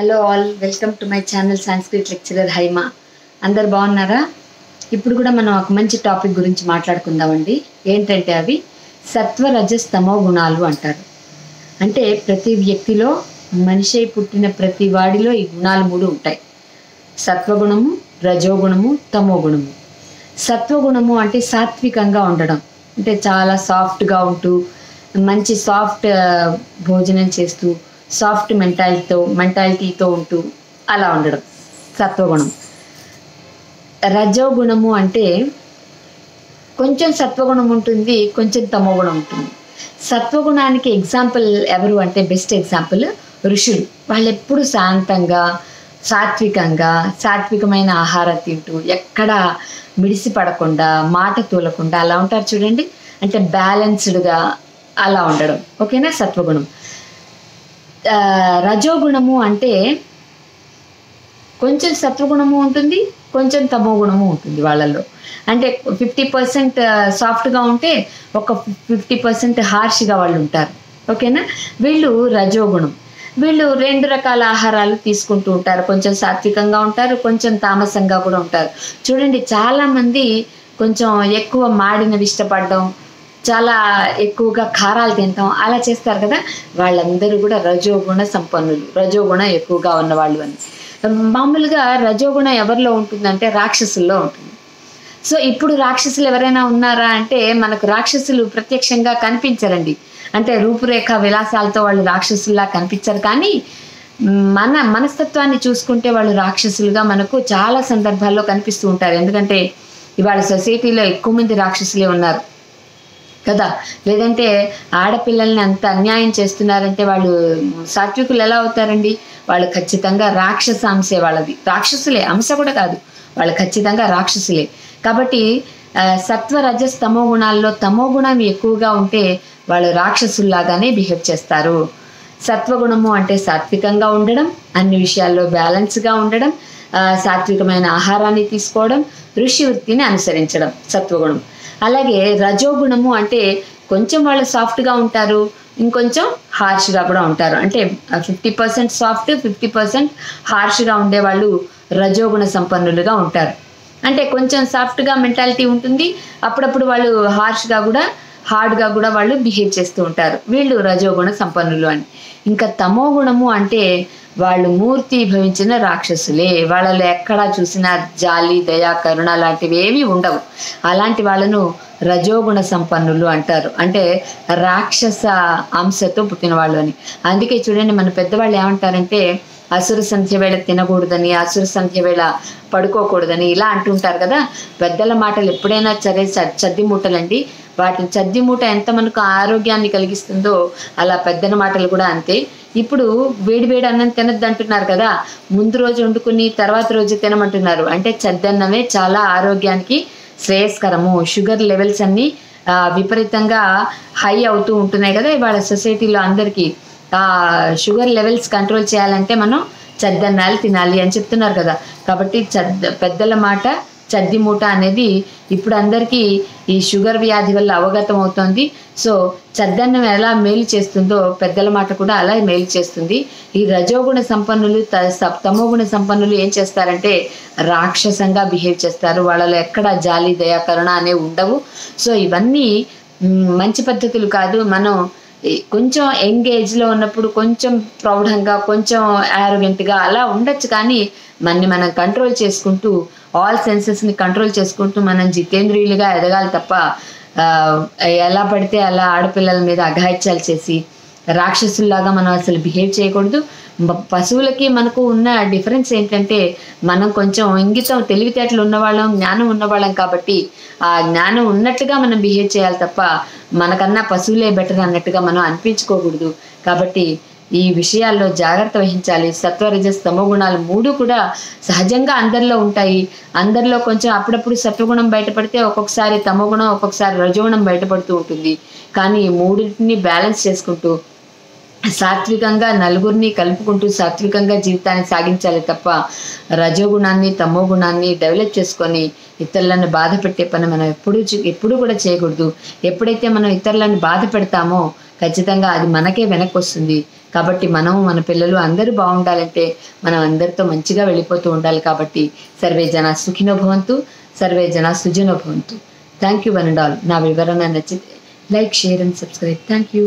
Hello all, welcome to my channel Sanskrit lecturer Haima. అందరు బాగున్నారా? ఇప్పుడు కూడా మనం ఒక మంచి టాపిక్ గురించి మాట్లాడుకుందామండి. ఏంటంటే అవి సత్వ రజస్ తమో గుణాలు అంటారు. అంటే ప్రతి వ్యక్తిలో, మనిషి పుట్టిన ప్రతి వాడిలో ఈ గుణాలు మూడు ఉంటాయి. సత్వగుణము, రజోగుణము, తమో గుణము. సత్వగుణము అంటే సాత్వికంగా ఉండడం, అంటే చాలా సాఫ్ట్గా ఉంటూ మంచి సాఫ్ట్ భోజనం చేస్తూ సాఫ్ట్ మెంటాలిటీతో ఉంటూ అలా ఉండడం సత్వగుణం. రజోగుణము అంటే కొంచెం సత్వగుణం ఉంటుంది, కొంచెం తమోగుణం ఉంటుంది. సత్వగుణానికి ఎగ్జాంపుల్ ఎవరు అంటే బెస్ట్ ఎగ్జాంపుల్ ఋషులు. వాళ్ళు ఎప్పుడు శాంతంగా సాత్వికమైన ఆహారం తింటూ ఎక్కడ మిడిసి పడకుండా మాట తూలకుండా అలా ఉంటారు చూడండి. అంటే బ్యాలెన్స్డ్గా అలా ఉండడం, ఓకేనా సత్వగుణం. రజోగుణము అంటే కొంచెం సత్వగుణము ఉంటుంది, కొంచెం తమో గుణము ఉంటుంది వాళ్ళల్లో. అంటే 50% సాఫ్ట్గా ఉంటే ఒక 50% హార్ష్గా వాళ్ళు ఉంటారు, ఓకేనా. వీళ్ళు రజోగుణం. వీళ్ళు రెండు రకాల ఆహారాలు తీసుకుంటూ ఉంటారు. కొంచెం సాత్వికంగా ఉంటారు, కొంచెం తామసంగా కూడా ఉంటారు. చూడండి, చాలామంది కొంచెం ఎక్కువ మాడినవి ఇష్టపడడం, చాలా ఎక్కువగా కారాలు తినటం అలా చేస్తారు కదా. వాళ్ళందరూ కూడా రజోగుణ సంపన్నులు, రజోగుణ ఎక్కువగా ఉన్నవాళ్ళు అని. మామూలుగా రజోగుణ ఎవరిలో ఉంటుందంటే రాక్షసుల్లో ఉంటుంది. సో ఇప్పుడు రాక్షసులు ఎవరైనా ఉన్నారా అంటే మనకు రాక్షసులు ప్రత్యక్షంగా కనిపించరండి. అంటే రూపురేఖ విలాసాలతో వాళ్ళు రాక్షసుల్లా కనిపించరు, కానీ మన మనస్తత్వాన్ని చూసుకుంటే వాళ్ళు రాక్షసులుగా మనకు చాలా సందర్భాల్లో కనిపిస్తూ ఉంటారు. ఎందుకంటే ఇవాళ సొసైటీలో ఎక్కువ మంది రాక్షసులే ఉన్నారు కదా. లేదంటే ఆడపిల్లల్ని అంత అన్యాయం చేస్తున్నారంటే వాళ్ళు సాత్వికులు ఎలా అవుతారండి? వాళ్ళు ఖచ్చితంగా రాక్షస అంశే వాళ్ళది. రాక్షసులే, అంశ కూడా కాదు, వాళ్ళు ఖచ్చితంగా రాక్షసులే. కాబట్టి సత్వ రజస్ తమో గుణాల్లో తమో గుణం ఎక్కువగా ఉంటే వాళ్ళు రాక్షసుల్లాగానే బిహేవ్ చేస్తారు. సత్వగుణము అంటే సాత్వికంగా ఉండడం, అన్ని విషయాల్లో బ్యాలెన్స్గా ఉండడం, సాత్వికమైన ఆహారాన్ని తీసుకోవడం, ఋషి వృత్తిని అనుసరించడం సత్వగుణం. అలాగే రజోగుణము అంటే కొంచెం వాళ్ళు సాఫ్ట్గా ఉంటారు, ఇంకొంచెం హార్ష్గా కూడా ఉంటారు. అంటే 50% సాఫ్ట్, 50% హార్ష్గా ఉండేవాళ్ళు రజోగుణ సంపన్నులుగా ఉంటారు. అంటే కొంచెం సాఫ్ట్గా మెంటాలిటీ ఉంటుంది, అప్పుడప్పుడు వాళ్ళు హార్డ్గా కూడా వాళ్ళు బిహేవ్ చేస్తూ ఉంటారు. వీళ్ళు రజోగుణ సంపన్నులు అని. ఇంకా తమో గుణము అంటే వాళ్ళు మూర్తి భవించిన రాక్షసులే. వాళ్ళలో ఎక్కడా చూసినా జాలి, దయ, కరుణ లాంటివి ఏవి ఉండవు. అలాంటి వాళ్ళను రజోగుణ సంపన్నులు అంటారు. అంటే రాక్షస అంశతో పుట్టిన వాళ్ళు అని. అందుకే చూడండి, మన పెద్దవాళ్ళు ఏమంటారంటే అసుర సంధ్య వేళ తినకూడదని, అసుర సంధ్య వేళ పడుకోకూడదని ఇలా అంటుంటారు కదా. పెద్దల మాటలు ఎప్పుడైనా సరే చద్ది మూటలండి. వాటిని చద్ది మూట ఎంత మనకు ఆరోగ్యాన్ని కలిగిస్తుందో అలా పెద్దల మాటలు కూడా అంతే. ఇప్పుడు వేడి అన్నం తినద్దు అంటున్నారు కదా, ముందు రోజు వండుకుని తర్వాత రోజు తినమంటున్నారు. అంటే చద్దన్నమే చాలా ఆరోగ్యానికి శ్రేయస్కరము. షుగర్ లెవెల్స్ అన్నీ విపరీతంగా హై అవుతూ ఉంటున్నాయి కదా ఇవాళ సొసైటీలో. అందరికీ షుగర్ లెవెల్స్ కంట్రోల్ చేయాలంటే మనం చద్దన్నాలు తినాలి అని చెప్తున్నారు కదా. కాబట్టి పెద్దల మాట చద్ది మూట అనేది ఇప్పుడు అందరికీ ఈ షుగర్ వ్యాధి వల్ల అవగతం అవుతోంది. సో చద్దన్నం ఎలా మేలు చేస్తుందో పెద్దల మాట కూడా అలా మేలు చేస్తుంది. ఈ రజోగుణ సంపన్నులు, తమోగుణ సంపన్నులు ఏం చేస్తారంటే రాక్షసంగా బిహేవ్ చేస్తారు. వాళ్ళలో ఎక్కడ జాలి, దయ, కరుణ అనేవి ఉండవు. సో ఇవన్నీ మంచి పద్ధతులు కాదు. మనం కొంచెం యంగ్ ఏజ్లో ఉన్నప్పుడు కొంచెం ప్రౌఢంగా, కొంచెం యారోగెంట్గా అలా ఉండొచ్చు, కానీ మనం కంట్రోల్ చేసుకుంటూ, ఆల్ సెన్సెస్ని కంట్రోల్ చేసుకుంటూ మనం జితేంద్రియులుగా ఎదగాలి తప్ప ఎలా పడితే అలా ఆడపిల్లల మీద అఘాయిత్యాలు చేసి రాక్షసుల్లాగా మనం అసలు బిహేవ్ చేయకూడదు. పశువులకి మనకు ఉన్న డిఫరెన్స్ ఏంటంటే మనం కొంచెం ఇంగితం, తెలివితేటలు ఉన్నవాళ్ళం, జ్ఞానం ఉన్నవాళ్ళం. కాబట్టి ఆ జ్ఞానం ఉన్నట్టుగా మనం బిహేవ్ చేయాలి తప్ప మనకన్నా పశువులే బెటర్ అన్నట్టుగా మనం అనిపించుకోకూడదు. కాబట్టి ఈ విషయాల్లో జాగ్రత్త వహించాలి. సత్వరజస్ తమో గుణాలు మూడు కూడా సహజంగా అందరిలో ఉంటాయి. అందరిలో కొంచెం అప్పుడప్పుడు సత్వగుణం బయటపడితే ఒక్కొక్కసారి తమోగుణం, ఒక్కొక్కసారి రజోగుణం బయటపడుతూ ఉంటుంది. కానీ ఈ మూడింటిని బ్యాలెన్స్ చేసుకుంటూ సాత్వికంగా నలుగురిని కలుపుకుంటూ సాత్వికంగా జీవితాన్ని సాగించాలి తప్ప రజోగుణాన్ని, తమో గుణాన్ని డెవలప్ చేసుకొని ఇతరులను బాధ పెట్టే పని మనం ఎప్పుడూ కూడా చేయకూడదు. ఎప్పుడైతే మనం ఇతరులను బాధ పెడతామో ఖచ్చితంగా అది మనకే వెనక్కి వస్తుంది. కాబట్టి మనం మన పిల్లలు అందరూ బాగుండాలంటే మనం అందరితో మంచిగా వెళ్ళిపోతూ ఉండాలి. కాబట్టి సర్వే జన సుఖినో భవంతు, సర్వే జన సుజనో భవంతు. Thank you one and all. నా వివరణ నచ్చితే like, share and subscribe. Thank you.